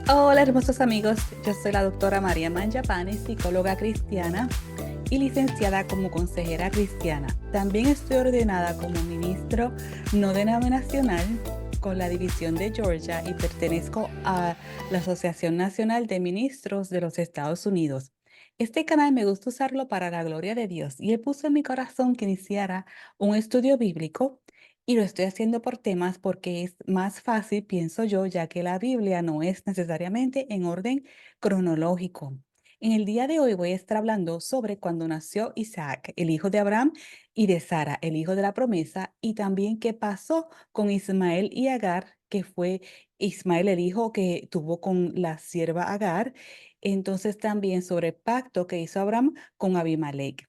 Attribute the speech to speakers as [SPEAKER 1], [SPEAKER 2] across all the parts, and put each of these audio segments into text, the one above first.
[SPEAKER 1] Hola hermosos amigos, yo soy la doctora María Mangiapane, psicóloga cristiana y licenciada como consejera cristiana. También estoy ordenada como ministro no denominacional con la división de Georgia y pertenezco a la Asociación Nacional de Ministros de los Estados Unidos. Este canal me gusta usarlo para la gloria de Dios y Él puso en mi corazón que iniciara un estudio bíblico y lo estoy haciendo por temas porque es más fácil, pienso yo, ya que la Biblia no es necesariamente en orden cronológico. En el día de hoy voy a estar hablando sobre cuando nació Isaac, el hijo de Abraham, y de Sara, el hijo de la promesa, y también qué pasó con Ismael y Agar, que fue Ismael el hijo que tuvo con la sierva Agar. Entonces también sobre el pacto que hizo Abraham con Abimelech.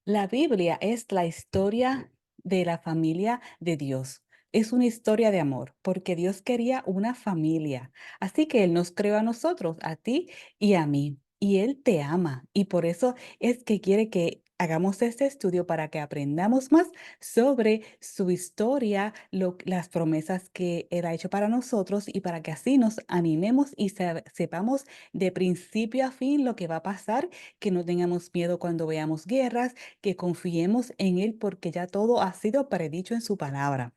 [SPEAKER 1] La Biblia es la historia de la familia de Dios. Es una historia de amor, porque Dios quería una familia. Así que Él nos creó a nosotros, a ti y a mí. Y Él te ama. Y por eso es que quiere que hagamos este estudio para que aprendamos más sobre su historia, las promesas que Él ha hecho para nosotros y para que así nos animemos y sepamos de principio a fin lo que va a pasar, que no tengamos miedo cuando veamos guerras, que confiemos en Él porque ya todo ha sido predicho en su palabra.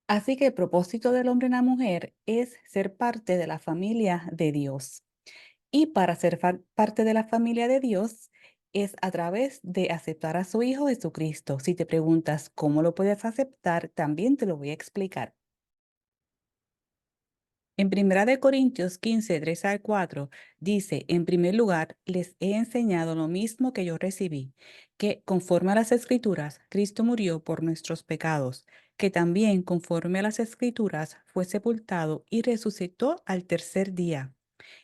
[SPEAKER 1] Así que el propósito del hombre y la mujer es ser parte de la familia de Dios. Y para ser parte de la familia de Dios es a través de aceptar a su Hijo Jesucristo. Si te preguntas cómo lo puedes aceptar, también te lo voy a explicar. En Primera de Corintios 15, 3 al 4, dice, en primer lugar, les he enseñado lo mismo que yo recibí, que conforme a las Escrituras, Cristo murió por nuestros pecados, que también conforme a las Escrituras fue sepultado y resucitó al tercer día.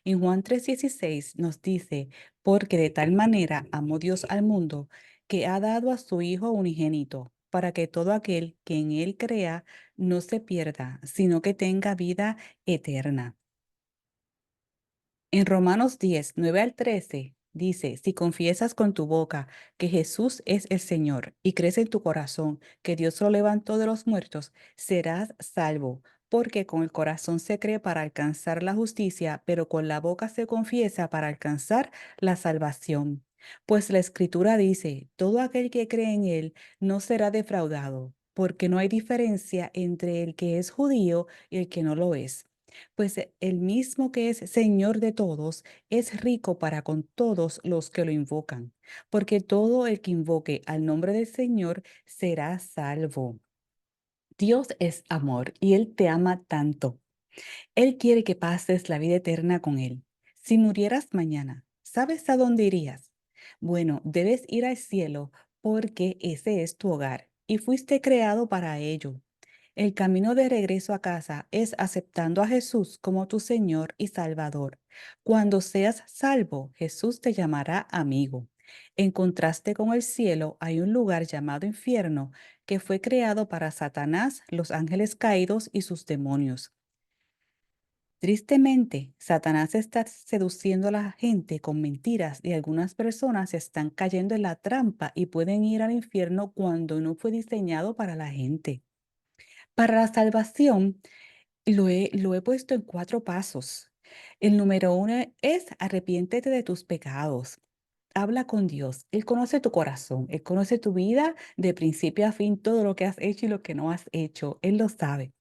[SPEAKER 1] En Juan 3:16 nos dice, porque de tal manera amó Dios al mundo, que ha dado a su Hijo unigénito, para que todo aquel que en Él crea no se pierda, sino que tenga vida eterna. En Romanos 10, 9 al 13, dice, si confiesas con tu boca que Jesús es el Señor y crees en tu corazón que Dios lo levantó de los muertos, serás salvo, porque con el corazón se cree para alcanzar la justicia, pero con la boca se confiesa para alcanzar la salvación. Pues la Escritura dice, todo aquel que cree en Él no será defraudado, porque no hay diferencia entre el que es judío y el que no lo es, pues el mismo que es Señor de todos es rico para con todos los que lo invocan, porque todo el que invoque al nombre del Señor será salvo. Dios es amor y Él te ama tanto. Él quiere que pases la vida eterna con Él. Si murieras mañana, ¿sabes a dónde irías? Bueno, debes ir al cielo porque ese es tu hogar y fuiste creado para ello. El camino de regreso a casa es aceptando a Jesús como tu Señor y Salvador. Cuando seas salvo, Jesús te llamará amigo. En contraste con el cielo, hay un lugar llamado infierno que fue creado para Satanás, los ángeles caídos y sus demonios. Tristemente, Satanás está seduciendo a la gente con mentiras y algunas personas están cayendo en la trampa y pueden ir al infierno cuando no fue diseñado para la gente. Para la salvación, lo he puesto en 4 pasos. El número 1 es arrepiéntete de tus pecados. Habla con Dios. Él conoce tu corazón. Él conoce tu vida de principio a fin, todo lo que has hecho y lo que no has hecho. Él lo sabe.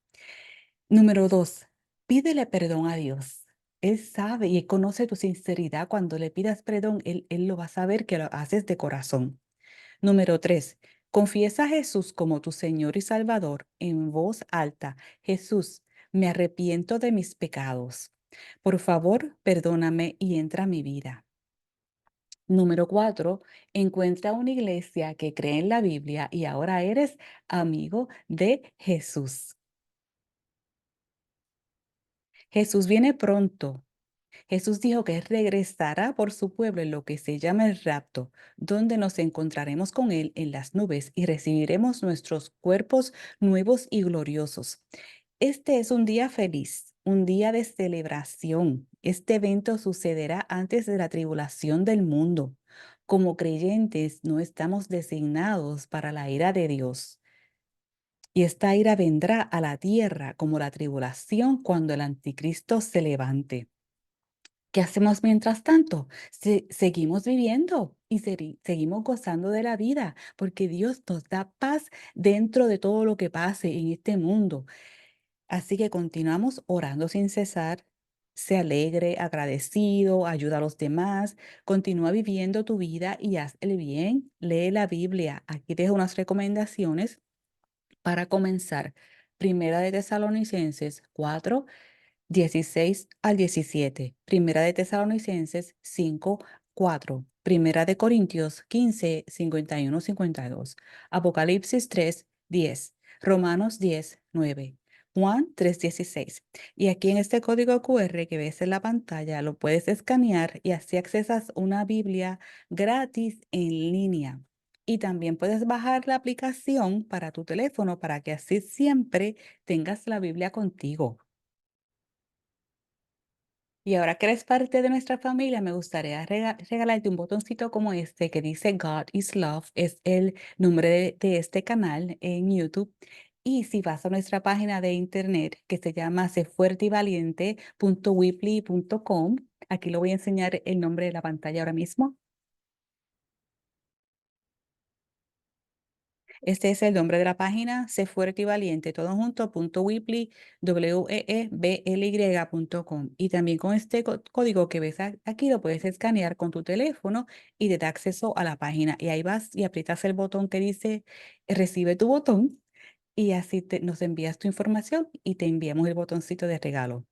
[SPEAKER 1] Número 2, pídele perdón a Dios. Él sabe y él conoce tu sinceridad. Cuando le pidas perdón, él lo va a saber que lo haces de corazón. Número 3, confiesa a Jesús como tu Señor y Salvador en voz alta. Jesús, me arrepiento de mis pecados. Por favor, perdóname y entra a mi vida. Número 4, encuentra una iglesia que cree en la Biblia y ahora eres amigo de Jesús. Jesús viene pronto. Jesús dijo que regresará por su pueblo en lo que se llama el rapto, donde nos encontraremos con Él en las nubes y recibiremos nuestros cuerpos nuevos y gloriosos. Este es un día feliz, un día de celebración. Este evento sucederá antes de la tribulación del mundo. Como creyentes no estamos designados para la ira de Dios. Y esta ira vendrá a la tierra como la tribulación cuando el anticristo se levante. ¿Qué hacemos mientras tanto? Seguimos viviendo y seguimos gozando de la vida, porque Dios nos da paz dentro de todo lo que pase en este mundo. Así que continuamos orando sin cesar. Sé alegre, agradecido, ayuda a los demás, continúa viviendo tu vida y haz el bien. Lee la Biblia. Aquí dejo unas recomendaciones para comenzar. Primera de Tesalonicenses 4, 16 al 17. Primera de Tesalonicenses 5, 4. Primera de Corintios 15, 51, 52. Apocalipsis 3, 10. Romanos 10, 9. Juan 3, 16. Y aquí en este código QR que ves en la pantalla lo puedes escanear y así accesas una Biblia gratis en línea. Y también puedes bajar la aplicación para tu teléfono para que así siempre tengas la Biblia contigo. Y ahora que eres parte de nuestra familia, me gustaría regalarte un botoncito como este que dice God is Love. Es el nombre de este canal en YouTube. Y si vas a nuestra página de internet que se llama sefuerteyvaliente.weebly.com, aquí lo voy a enseñar el nombre de la pantalla ahora mismo. Este es el nombre de la página, Sé Fuerte y Valiente, todo junto, punto Weebly, weebly.com. Y también con este código que ves aquí lo puedes escanear con tu teléfono y te da acceso a la página. Y ahí vas y aprietas el botón que dice Recibe tu botón y así nos envías tu información y te enviamos el botoncito de regalo.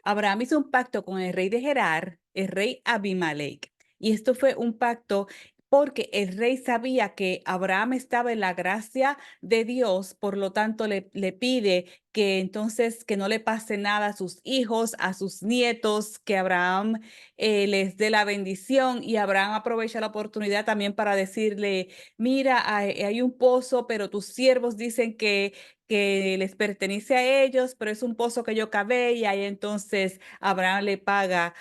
[SPEAKER 1] Abraham hizo un pacto con el rey de Gerar, el rey Abimelech. Y esto fue un pacto porque el rey sabía que Abraham estaba en la gracia de Dios, por lo tanto le pide que entonces que no le pase nada a sus hijos, a sus nietos, que Abraham les dé la bendición y Abraham aprovecha la oportunidad también para decirle, mira, hay un pozo, pero tus siervos dicen que les pertenece a ellos, pero es un pozo que yo cavé y ahí entonces Abraham le paga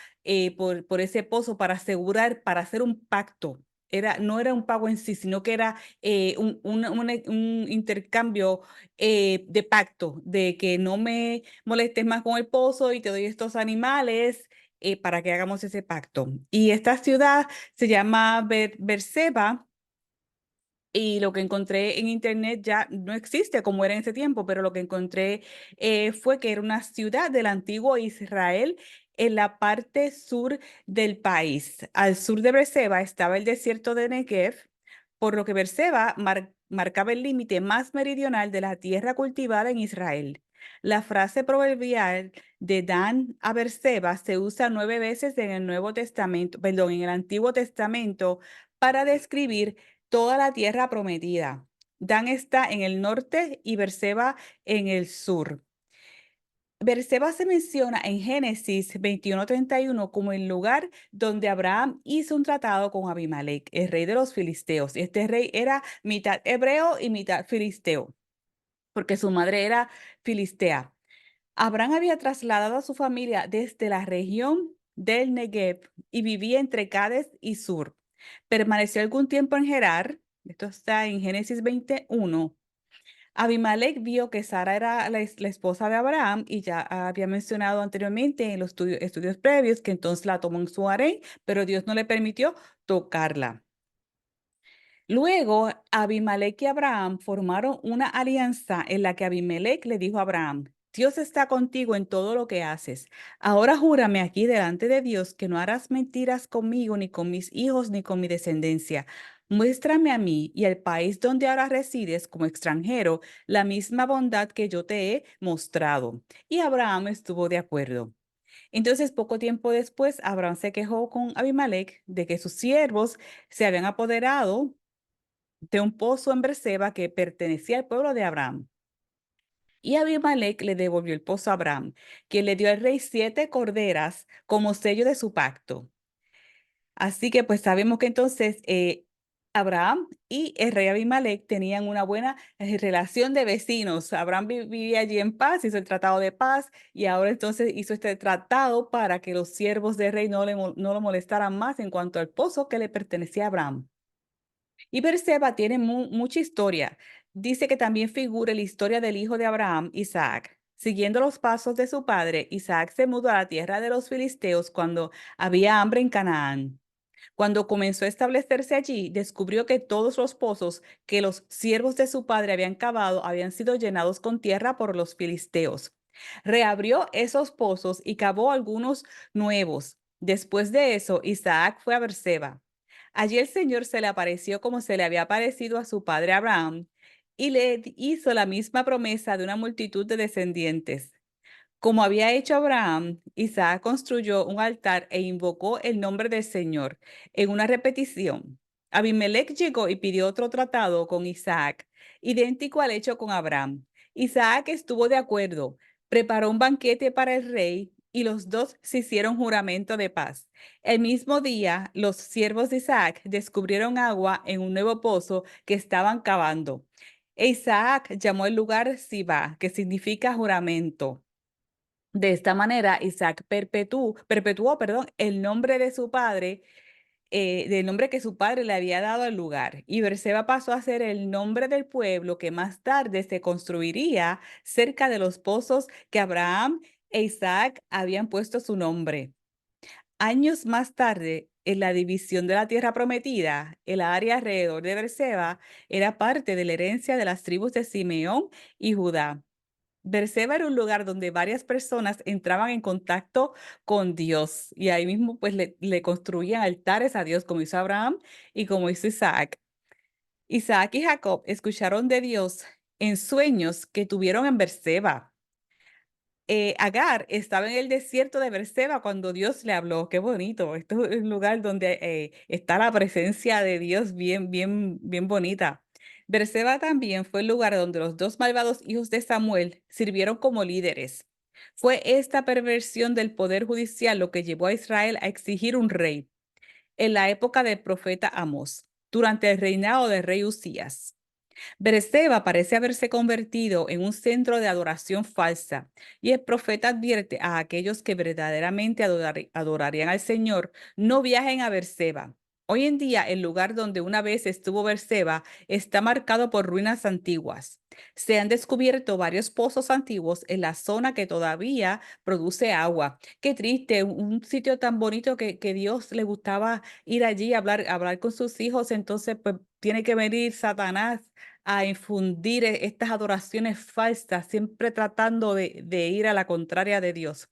[SPEAKER 1] por ese pozo para asegurar, para hacer un pacto. No era un pago en sí, sino que era un intercambio de pacto, de que no me molestes más con el pozo y te doy estos animales para que hagamos ese pacto. Y esta ciudad se llama Berseba y lo que encontré en internet ya no existe como era en ese tiempo, pero lo que encontré fue que era una ciudad del antiguo Israel en la parte sur del país. Al sur de Beerseba estaba el desierto de Negev, por lo que Beerseba marcaba el límite más meridional de la tierra cultivada en Israel. La frase proverbial de Dan a Beerseba se usa 9 veces en el Nuevo Testamento, perdón, en el Antiguo Testamento para describir toda la tierra prometida. Dan está en el norte y Berseba en el sur. Berseba se menciona en Génesis 21:31 como el lugar donde Abraham hizo un tratado con Abimelech, el rey de los filisteos. Este rey era mitad hebreo y mitad filisteo, porque su madre era filistea. Abraham había trasladado a su familia desde la región del Negev y vivía entre Cades y Sur. Permaneció algún tiempo en Gerar, esto está en Génesis 21. Abimelech vio que Sara era la esposa de Abraham y ya había mencionado anteriormente en los estudios previos que entonces la tomó en su harén, pero Dios no le permitió tocarla. Luego, Abimelech y Abraham formaron una alianza en la que Abimelech le dijo a Abraham, Dios está contigo en todo lo que haces. Ahora júrame aquí delante de Dios que no harás mentiras conmigo, ni con mis hijos, ni con mi descendencia. Muéstrame a mí y al país donde ahora resides como extranjero la misma bondad que yo te he mostrado. Y Abraham estuvo de acuerdo. Entonces, poco tiempo después, Abraham se quejó con Abimelech de que sus siervos se habían apoderado de un pozo en Berseba que pertenecía al pueblo de Abraham. Y Abimelech le devolvió el pozo a Abraham, quien le dio al rey 7 corderas como sello de su pacto. Así que pues sabemos que entonces Abraham y el rey Abimelech tenían una buena relación de vecinos. Abraham vivía allí en paz, hizo el tratado de paz y ahora entonces hizo este tratado para que los siervos del rey no lo molestaran más en cuanto al pozo que le pertenecía a Abraham. Y Berseba tiene mucha historia. dice que también figura la historia del hijo de Abraham, Isaac. Siguiendo los pasos de su padre, Isaac se mudó a la tierra de los filisteos cuando había hambre en Canaán. Cuando comenzó a establecerse allí, descubrió que todos los pozos que los siervos de su padre habían cavado habían sido llenados con tierra por los filisteos. Reabrió esos pozos y cavó algunos nuevos. Después de eso, Isaac fue a Berseba. Allí el Señor se le apareció como se le había aparecido a su padre Abraham y le hizo la misma promesa de una multitud de descendientes. Como había hecho Abraham, Isaac construyó un altar e invocó el nombre del Señor. En una repetición, Abimelech llegó y pidió otro tratado con Isaac, idéntico al hecho con Abraham. Isaac estuvo de acuerdo, preparó un banquete para el rey y los dos se hicieron juramento de paz. El mismo día, los siervos de Isaac descubrieron agua en un nuevo pozo que estaban cavando. E Isaac llamó el lugar Sibá, que significa juramento. De esta manera, Isaac perpetuó, perdón, el nombre de su padre, del nombre que su padre le había dado al lugar. Y Berseba pasó a ser el nombre del pueblo que más tarde se construiría cerca de los pozos que Abraham e Isaac habían puesto su nombre. Años más tarde, en la división de la tierra prometida, el área alrededor de Berseba era parte de la herencia de las tribus de Simeón y Judá. Berseba era un lugar donde varias personas entraban en contacto con Dios y ahí mismo pues le construían altares a Dios como hizo Abraham y como hizo Isaac. Isaac y Jacob escucharon de Dios en sueños que tuvieron en Berseba. Agar estaba en el desierto de Berseba cuando Dios le habló. Qué bonito. Esto es un lugar donde está la presencia de Dios bien, bien, bien bonita. Berseba también fue el lugar donde los dos malvados hijos de Samuel sirvieron como líderes. Fue esta perversión del poder judicial lo que llevó a Israel a exigir un rey en la época del profeta Amós, durante el reinado del rey Usías. Berseba parece haberse convertido en un centro de adoración falsa, y el profeta advierte a aquellos que verdaderamente adorarían al Señor, no viajen a Berseba. Hoy en día, el lugar donde una vez estuvo Berseba está marcado por ruinas antiguas. Se han descubierto varios pozos antiguos en la zona que todavía produce agua. Qué triste, un sitio tan bonito que Dios le gustaba ir allí a hablar con sus hijos, entonces pues tiene que venir Satanás a infundir estas adoraciones falsas, siempre tratando de ir a la contraria de Dios.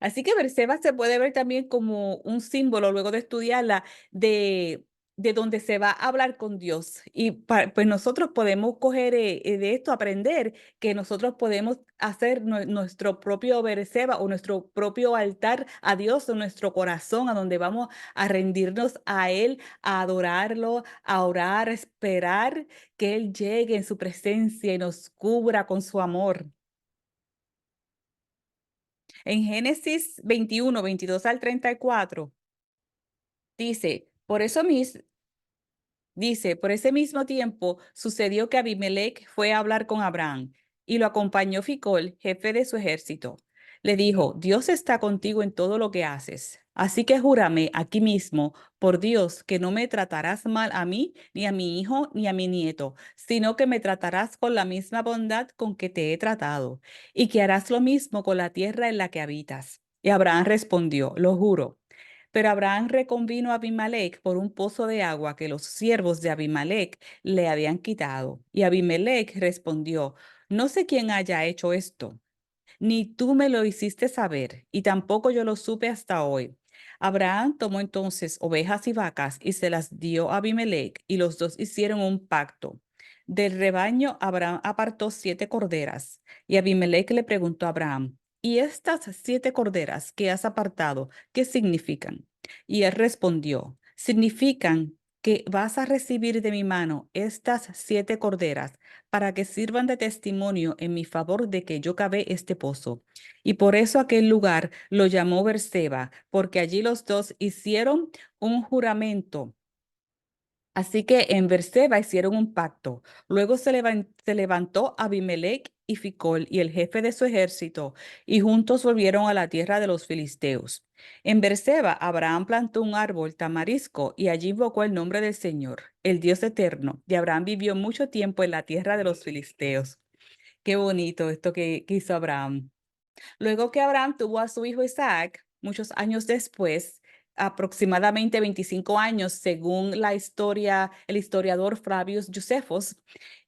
[SPEAKER 1] Así que Berseba se puede ver también como un símbolo, luego de estudiarla, de donde se va a hablar con Dios. Y pues nosotros podemos coger de esto, aprender que nosotros podemos hacer nuestro propio Berseba o nuestro propio altar a Dios en nuestro corazón, a donde vamos a rendirnos a Él, a adorarlo, a orar, a esperar que Él llegue en su presencia y nos cubra con su amor. En Génesis 21, 22 al 34, dice, por ese mismo tiempo sucedió que Abimelech fue a hablar con Abraham y lo acompañó Ficol, jefe de su ejército. Le dijo, Dios está contigo en todo lo que haces. Así que júrame aquí mismo, por Dios, que no me tratarás mal a mí, ni a mi hijo, ni a mi nieto, sino que me tratarás con la misma bondad con que te he tratado, y que harás lo mismo con la tierra en la que habitas. Y Abraham respondió, lo juro. Pero Abraham reconvino a Abimelech por un pozo de agua que los siervos de Abimelech le habían quitado. Y Abimelech respondió, no sé quién haya hecho esto, ni tú me lo hiciste saber, y tampoco yo lo supe hasta hoy. Abraham tomó entonces ovejas y vacas y se las dio a Abimelech, y los dos hicieron un pacto. Del rebaño, Abraham apartó 7 corderas, y Abimelech le preguntó a Abraham, ¿y estas 7 corderas que has apartado, qué significan? Y él respondió, significan que vas a recibir de mi mano estas 7 corderas para que sirvan de testimonio en mi favor de que yo cavé este pozo. Y por eso aquel lugar lo llamó Berseba, porque allí los dos hicieron un juramento Así que en Berseba hicieron un pacto. Luego se levantó Abimelech y Ficol y el jefe de su ejército, y juntos volvieron a la tierra de los filisteos. En Berseba, Abraham plantó un árbol tamarisco y allí invocó el nombre del Señor, el Dios eterno. Y Abraham vivió mucho tiempo en la tierra de los filisteos. Qué bonito esto que hizo Abraham. Luego que Abraham tuvo a su hijo Isaac, muchos años después, aproximadamente 25 años, según la historia, el historiador Flavius Josephus,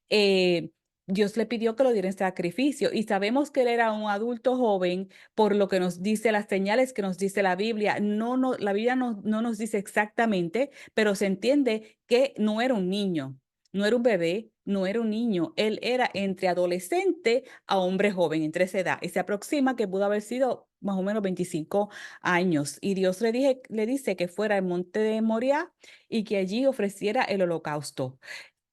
[SPEAKER 1] eh, Dios le pidió que lo diera en sacrificio y sabemos que él era un adulto joven por lo que nos dice las señales que nos dice la Biblia. La Biblia no nos dice exactamente, pero se entiende que no era un niño, no era un bebé, no era un niño. Él era entre adolescente a hombre joven, entre esa edad. Y se aproxima que pudo haber sido más o menos 25 años. Y Dios le dice que fuera al monte de Moriah y que allí ofreciera el holocausto.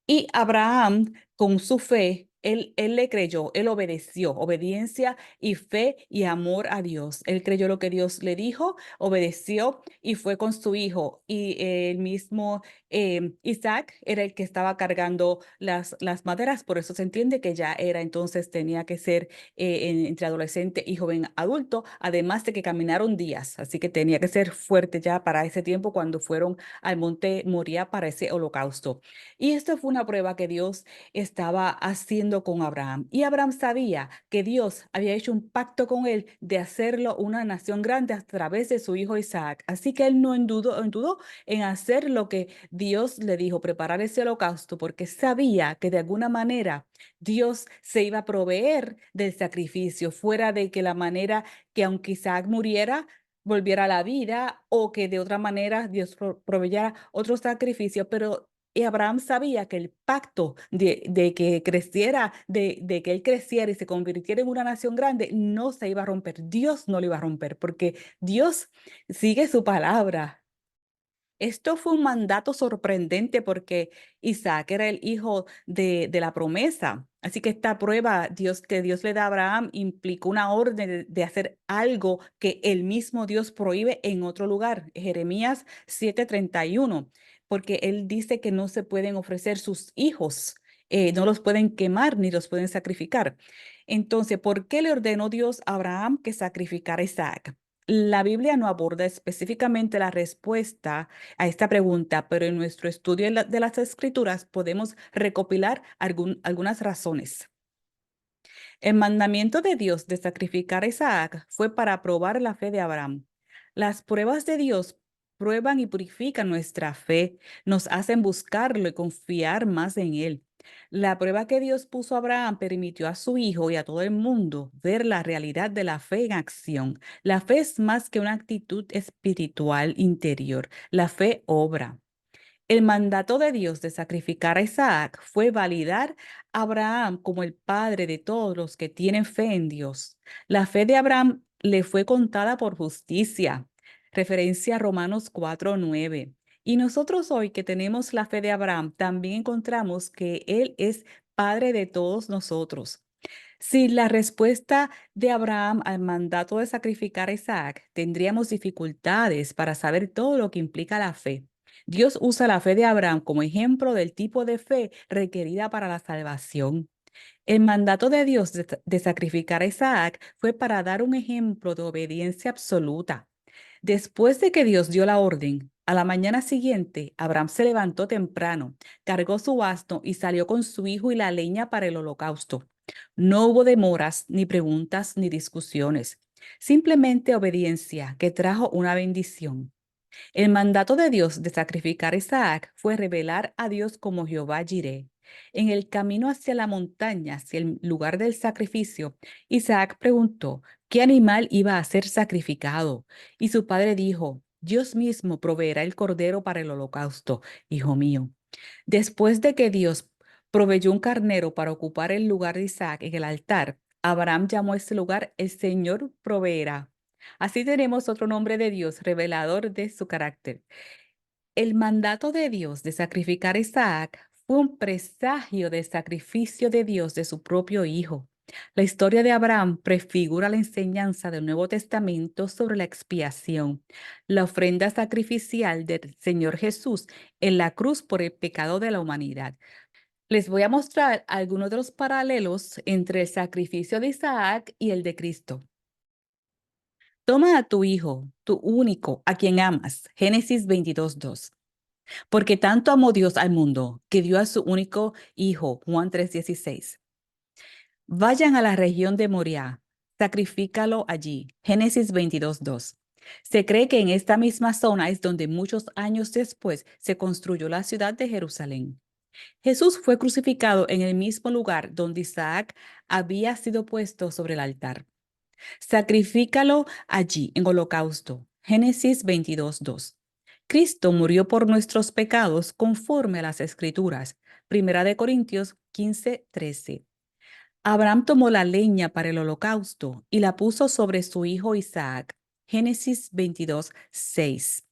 [SPEAKER 1] Y Abraham, con su fe, él le creyó, él obedeció, obediencia y fe y amor a Dios. Él creyó lo que Dios le dijo, obedeció y fue con su hijo. Y el mismo Isaac era el que estaba cargando las maderas, por eso se entiende que ya era entonces, tenía que ser entre adolescente y joven adulto, además de que caminaron días, así que tenía que ser fuerte ya para ese tiempo cuando fueron al monte Moría para ese holocausto. Y esto fue una prueba que Dios estaba haciendo con Abraham. Y Abraham sabía que Dios había hecho un pacto con él de hacerlo una nación grande a través de su hijo Isaac. Así que él no dudó en hacer lo que Dios le dijo, preparar ese holocausto, porque sabía que de alguna manera Dios se iba a proveer del sacrificio, fuera de que la manera que aunque Isaac muriera, volviera a la vida o que de otra manera Dios proveyera otro sacrificio, pero y Abraham sabía que el pacto de que creciera, de que él creciera y se convirtiera en una nación grande, no se iba a romper. Dios no lo iba a romper porque Dios sigue su palabra. Esto fue un mandato sorprendente porque Isaac era el hijo de la promesa. Así que esta prueba que Dios le da a Abraham implicó una orden de hacer algo que el mismo Dios prohíbe en otro lugar. Jeremías 7:31, porque él dice que no se pueden ofrecer sus hijos, no los pueden quemar ni los pueden sacrificar. Entonces, ¿por qué le ordenó Dios a Abraham que sacrificara a Isaac? La Biblia no aborda específicamente la respuesta a esta pregunta, pero en nuestro estudio de las Escrituras podemos recopilar algunas razones. El mandamiento de Dios de sacrificar a Isaac fue para probar la fe de Abraham. Las pruebas de Dios prueban y purifican nuestra fe, nos hacen buscarlo y confiar más en él. La prueba que Dios puso a Abraham permitió a su hijo y a todo el mundo ver la realidad de la fe en acción. La fe es más que una actitud espiritual interior. La fe obra. El mandato de Dios de sacrificar a Isaac fue validar a Abraham como el padre de todos los que tienen fe en Dios. La fe de Abraham le fue contada por justicia. Referencia a Romanos 4:9. Y nosotros hoy que tenemos la fe de Abraham, también encontramos que Él es padre de todos nosotros. Si la respuesta de Abraham al mandato de sacrificar a Isaac, tendríamos dificultades para saber todo lo que implica la fe. Dios usa la fe de Abraham como ejemplo del tipo de fe requerida para la salvación. El mandato de Dios de sacrificar a Isaac fue para dar un ejemplo de obediencia absoluta. Después de que Dios dio la orden, a la mañana siguiente, Abraham se levantó temprano, cargó su asno y salió con su hijo y la leña para el holocausto. No hubo demoras, ni preguntas, ni discusiones. Simplemente obediencia que trajo una bendición. El mandato de Dios de sacrificar a Isaac fue revelar a Dios como Jehová Jireh. En el camino hacia la montaña, hacia el lugar del sacrificio, Isaac preguntó qué animal iba a ser sacrificado. Y su padre dijo, Dios mismo proveerá el cordero para el holocausto, hijo mío. Después de que Dios proveyó un carnero para ocupar el lugar de Isaac en el altar, Abraham llamó a ese lugar el Señor proveerá. Así tenemos otro nombre de Dios, revelador de su carácter. El mandato de Dios de sacrificar a Isaac fue un presagio del sacrificio de Dios de su propio hijo. La historia de Abraham prefigura la enseñanza del Nuevo Testamento sobre la expiación, la ofrenda sacrificial del Señor Jesús en la cruz por el pecado de la humanidad. Les voy a mostrar algunos de los paralelos entre el sacrificio de Isaac y el de Cristo. Toma a tu hijo, tu único, a quien amas. Génesis 22:2. Porque tanto amó Dios al mundo, que dio a su único hijo. Juan 3:16. Vayan a la región de Moriah, sacrifícalo allí. Génesis 22:2. Se cree que en esta misma zona es donde muchos años después se construyó la ciudad de Jerusalén. Jesús fue crucificado en el mismo lugar donde Isaac había sido puesto sobre el altar. Sacrifícalo allí en holocausto. Génesis 22:2. Cristo murió por nuestros pecados conforme a las Escrituras. Primera de Corintios 15:13. Abraham tomó la leña para el holocausto y la puso sobre su hijo Isaac. Génesis 22:6.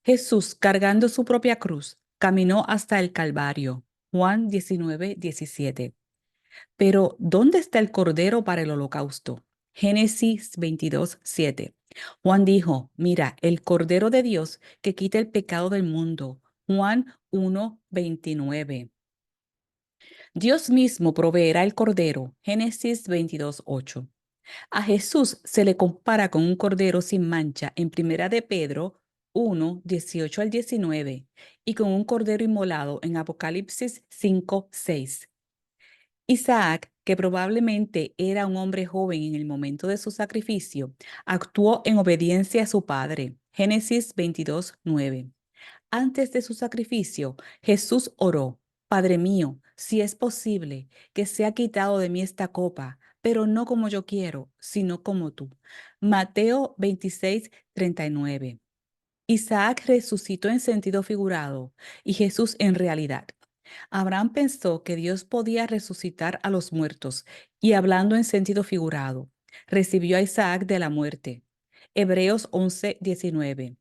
[SPEAKER 1] Jesús, cargando su propia cruz, caminó hasta el Calvario. Juan 19:17. Pero, ¿dónde está el cordero para el holocausto? Génesis 22:7. Juan dijo, mira, el cordero de Dios que quita el pecado del mundo. Juan 1:29. Dios mismo proveerá el cordero. Génesis 22:8. A Jesús se le compara con un cordero sin mancha en Primera de Pedro 1:18 al 19 y con un cordero inmolado en Apocalipsis 5:6. Isaac, que probablemente era un hombre joven en el momento de su sacrificio, actuó en obediencia a su padre. Génesis 22:9. Antes de su sacrificio, Jesús oró, Padre mío, si es posible, que sea quitado de mí esta copa, pero no como yo quiero, sino como tú. Mateo 26:39. Isaac resucitó en sentido figurado y Jesús en realidad. Abraham pensó que Dios podía resucitar a los muertos y hablando en sentido figurado, recibió a Isaac de la muerte. Hebreos 11:19.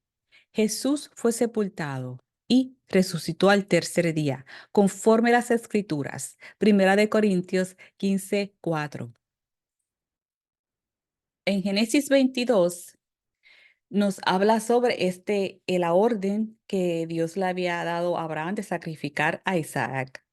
[SPEAKER 1] Jesús fue sepultado y resucitó al tercer día, conforme a las Escrituras. Primera de Corintios 15:4. En Génesis 22 nos habla sobre la orden que Dios le había dado a Abraham de sacrificar a Isaac.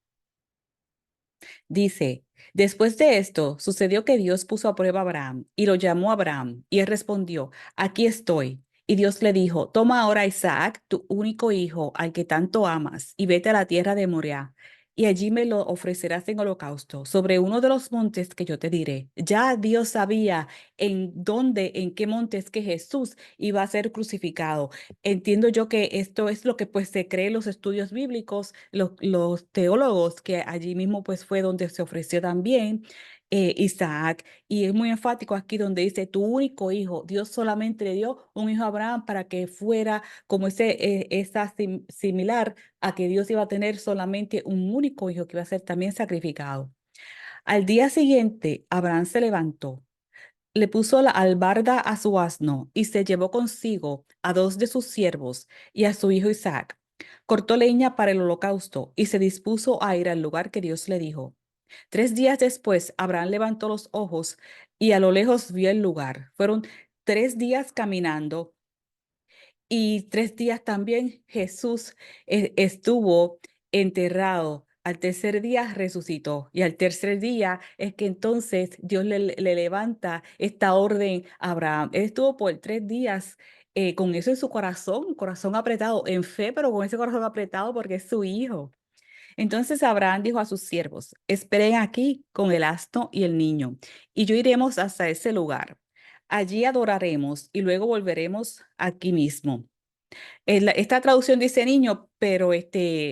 [SPEAKER 1] Dice, después de esto, sucedió que Dios puso a prueba a Abraham y lo llamó a Abraham, y él respondió, aquí estoy. Y Dios le dijo, toma ahora a Isaac, tu único hijo, al que tanto amas, y vete a la tierra de Moriah, y allí me lo ofrecerás en holocausto, sobre uno de los montes que yo te diré. Ya Dios sabía en qué montes que Jesús iba a ser crucificado. Entiendo yo que esto es lo que pues se cree en los estudios bíblicos, los teólogos, que allí mismo pues fue donde se ofreció también Isaac. Y es muy enfático aquí donde dice, tu único hijo, Dios solamente le dio un hijo a Abraham para que fuera como similar a que Dios iba a tener solamente un único hijo que iba a ser también sacrificado. Al día siguiente, Abraham se levantó, le puso la albarda a su asno y se llevó consigo a dos de sus siervos y a su hijo Isaac. Cortó leña para el holocausto y se dispuso a ir al lugar que Dios le dijo. 3 días después, Abraham levantó los ojos y a lo lejos vio el lugar. Fueron 3 días caminando y 3 días también Jesús estuvo enterrado. Al tercer día resucitó y al tercer día es que entonces Dios le levanta esta orden a Abraham. Él estuvo por 3 días con eso en su corazón, un corazón apretado, en fe, pero con ese corazón apretado porque es su hijo. Entonces Abraham dijo a sus siervos, esperen aquí con el asno y el niño, y yo iremos hasta ese lugar. Allí adoraremos y luego volveremos aquí mismo. Esta traducción dice niño, pero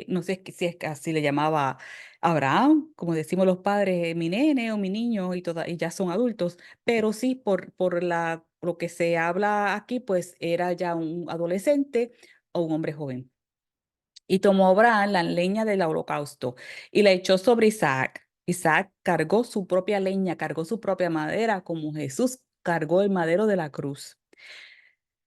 [SPEAKER 1] no sé si es que así le llamaba Abraham, como decimos los padres, mi nene o mi niño, y ya son adultos, pero sí, lo que se habla aquí, pues era ya un adolescente o un hombre joven. Y tomó Abraham la leña del holocausto y la echó sobre Isaac. Isaac cargó su propia leña, cargó su propia madera, como Jesús cargó el madero de la cruz.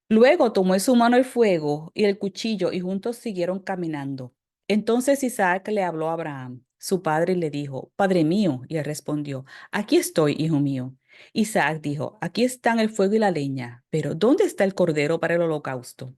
[SPEAKER 1] Luego tomó en su mano el fuego y el cuchillo y juntos siguieron caminando. Entonces Isaac le habló a Abraham. su padre le dijo, Padre mío, y él respondió, aquí estoy, hijo mío. Isaac dijo, aquí están el fuego y la leña, pero ¿dónde está el cordero para el holocausto?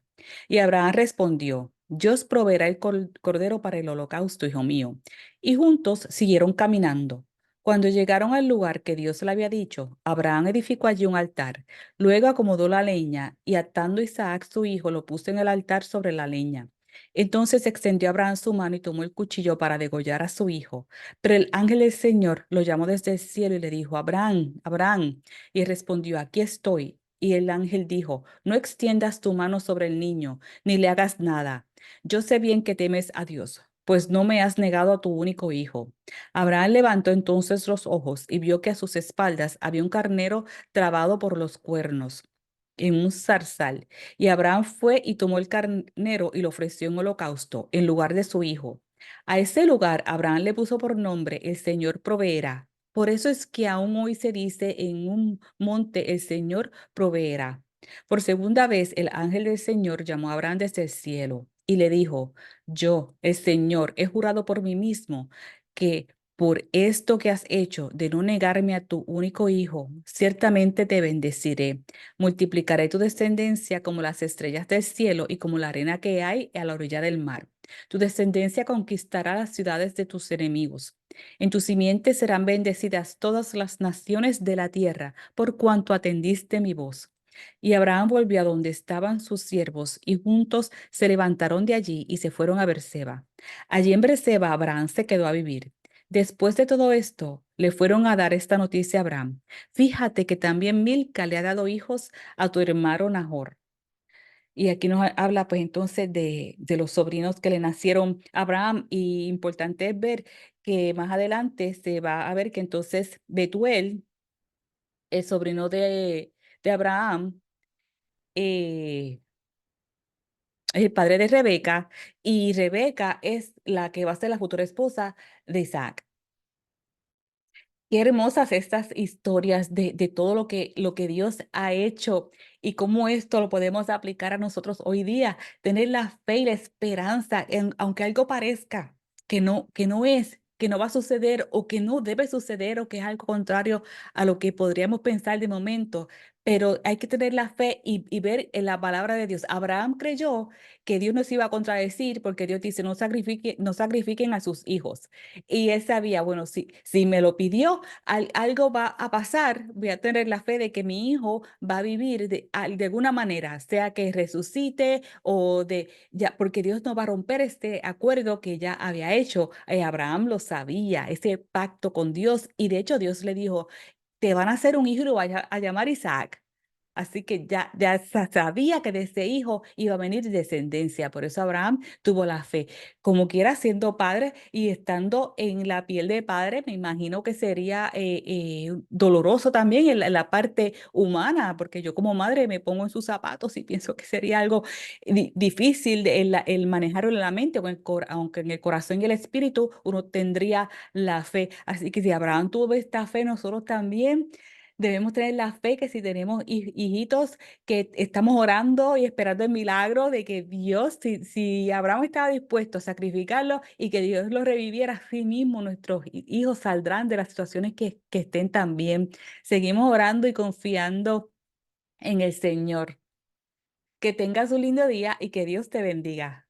[SPEAKER 1] Y Abraham respondió, Dios proveerá el cordero para el holocausto, hijo mío. Y juntos siguieron caminando. Cuando llegaron al lugar que Dios le había dicho, Abraham edificó allí un altar. Luego acomodó la leña y atando a Isaac su hijo lo puso en el altar sobre la leña. Entonces extendió Abraham su mano y tomó el cuchillo para degollar a su hijo. Pero el ángel del Señor lo llamó desde el cielo y le dijo, Abraham, Abraham. Y él respondió, aquí estoy. Y el ángel dijo, no extiendas tu mano sobre el niño, ni le hagas nada. Yo sé bien que temes a Dios, pues no me has negado a tu único hijo. Abraham levantó entonces los ojos y vio que a sus espaldas había un carnero trabado por los cuernos en un zarzal. Y Abraham fue y tomó el carnero y lo ofreció en holocausto en lugar de su hijo. A ese lugar Abraham le puso por nombre el Señor proveerá. Por eso es que aún hoy se dice en un monte el Señor proveerá. Por segunda vez el ángel del Señor llamó a Abraham desde el cielo y le dijo, yo, el Señor, he jurado por mí mismo que por esto que has hecho de no negarme a tu único hijo, ciertamente te bendeciré. Multiplicaré tu descendencia como las estrellas del cielo y como la arena que hay a la orilla del mar. Tu descendencia conquistará las ciudades de tus enemigos. En tu simiente serán bendecidas todas las naciones de la tierra, por cuanto atendiste mi voz. Y Abraham volvió a donde estaban sus siervos, y juntos se levantaron de allí y se fueron a Berseba. Allí en Berseba Abraham se quedó a vivir. Después de todo esto, le fueron a dar esta noticia a Abraham. Fíjate que también Milca le ha dado hijos a tu hermano Nahor. Y aquí nos habla pues entonces de los sobrinos que le nacieron a Abraham. Y importante es ver que más adelante se va a ver que entonces Betuel, el sobrino de Abraham, eh, es el padre de Rebeca, y Rebeca es la que va a ser la futura esposa de Isaac. Qué hermosas estas historias de todo lo que Dios ha hecho y cómo esto lo podemos aplicar a nosotros hoy día. Tener la fe y la esperanza, aunque algo parezca que no es, que no va a suceder o que no debe suceder o que es algo contrario a lo que podríamos pensar de momento. Pero hay que tener la fe y ver en la palabra de Dios. Abraham creyó que Dios no se iba a contradecir porque Dios dice, no sacrifiquen a sus hijos. Y él sabía, bueno, si me lo pidió, algo va a pasar, voy a tener la fe de que mi hijo va a vivir de alguna manera, sea que resucite o de, ya, porque Dios no va a romper este acuerdo que ya había hecho. Abraham lo sabía, ese pacto con Dios, y de hecho Dios le dijo, te van a hacer un hijo y lo vas a llamar Isaac. Así que ya sabía que de ese hijo iba a venir descendencia. Por eso Abraham tuvo la fe. Como quiera, siendo padre y estando en la piel de padre, me imagino que sería doloroso también en la parte humana, porque yo como madre me pongo en sus zapatos y pienso que sería algo difícil el manejarlo en la mente, aunque en el corazón y el espíritu uno tendría la fe. Así que si Abraham tuvo esta fe, nosotros también. Debemos tener la fe que si tenemos hijitos que estamos orando y esperando el milagro de que Dios, si Abraham estaba dispuesto a sacrificarlo y que Dios lo reviviera a sí mismo, nuestros hijos saldrán de las situaciones que estén también. Seguimos orando y confiando en el Señor. Que tengas un lindo día y que Dios te bendiga.